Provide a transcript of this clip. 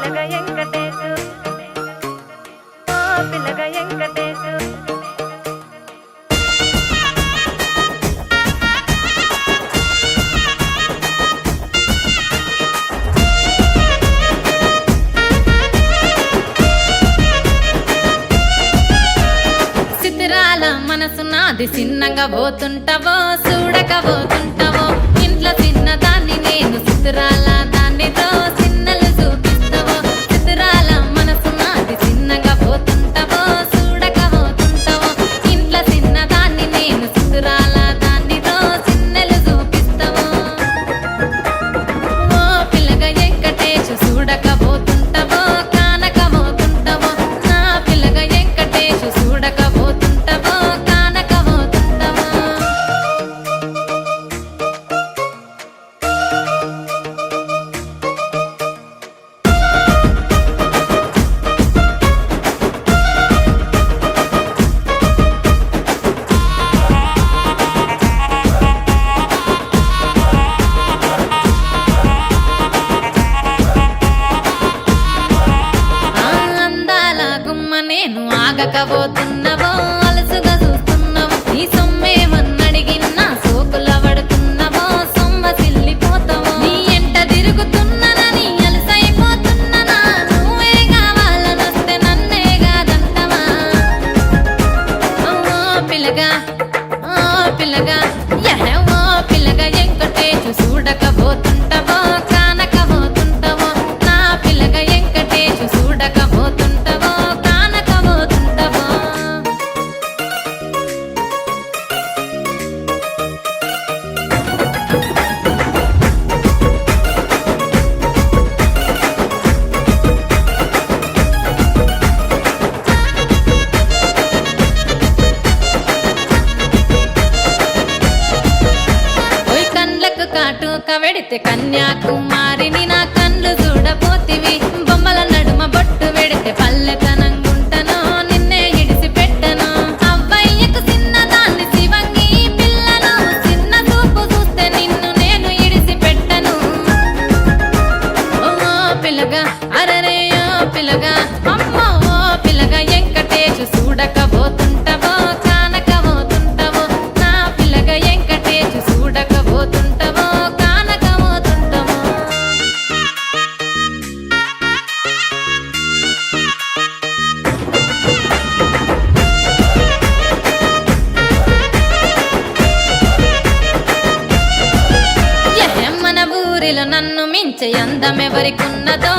పిల్లగ వెంకటేశు ఓ పిల్లగ వెంకటేశు సిద్ధిరాల మనసు నాది చిన్నగా పోతుంటావో చూడక పోతుంటావో ఇంట్లో చిన్నదాన్ని నేను సిద్ధిరాల దాన్నితో చిన్నలు చూపిస్తావో సిద్ధిరాల మనసు నాది చిన్నగా పోతుంటావో చూడక పోతుంటావో ఇంట్లో చిన్నదాన్ని నేను సిద్ధిరాల దాన్నితో చిన్నలు చూపిస్తావో ఓ పిల్లగ వెంకటేశు చూడక పోతుంటావో కానక పోతుంటావో నా పిల్లగ వెంకటేశు చూడక పోతుంటావో కానక పోతుంటావో ఆ అందాల గుమ్మ నేను ఆగకపోతున్నావో అలసుగా చూస్తున్నావో నీ సొమ్మేమన్నడిగిన్నా సోకుల పడుతున్నావో సొమ్మ సిల్లిపోతావో నీ ఎంట తిరుగుతున్నానని అలసైపోతున్నానా నువ్వే కావాలనొస్తే నన్నే కాదంటవా ఓ పిల్లగా ఓ పిల్లగా యహ ఓ పిల్లగా వెంకటేశు చూడకపోతుంటావో కానకపోతుంటావో నా పిల్లగా వెంకటేశు చూడకపోతుంటావో కానకపోతుంటావో ఓయ్ కండ్లకు కాటుక వెడితే కన్యాకుమారిని నా కండ్లు చూడపోతివి బొమ్మల నడుమ బొట్టు వెడితే పల్లెతనంగుంటను నిన్నే ఇడిసి పెట్టను అవ్వయ్యకు చిన్నదాన్ని శివంగి పిల్లను చిన్న చూపు చూస్తే నిన్ను నేను ఇడిసి పెట్టను ఓ పిల్లగా అరరే ఓ పిల్లగా అమ్మో ఓ పిల్లగా వెంకటేశు చూడకపోతుంటావో కానకపోతుంటావో నా పిల్లగా వెంకటేశు చూడకపోతుంటావో కానకపోతుంటావో మన ఊరిలో నన్ను మించే అందమెవరికున్నదో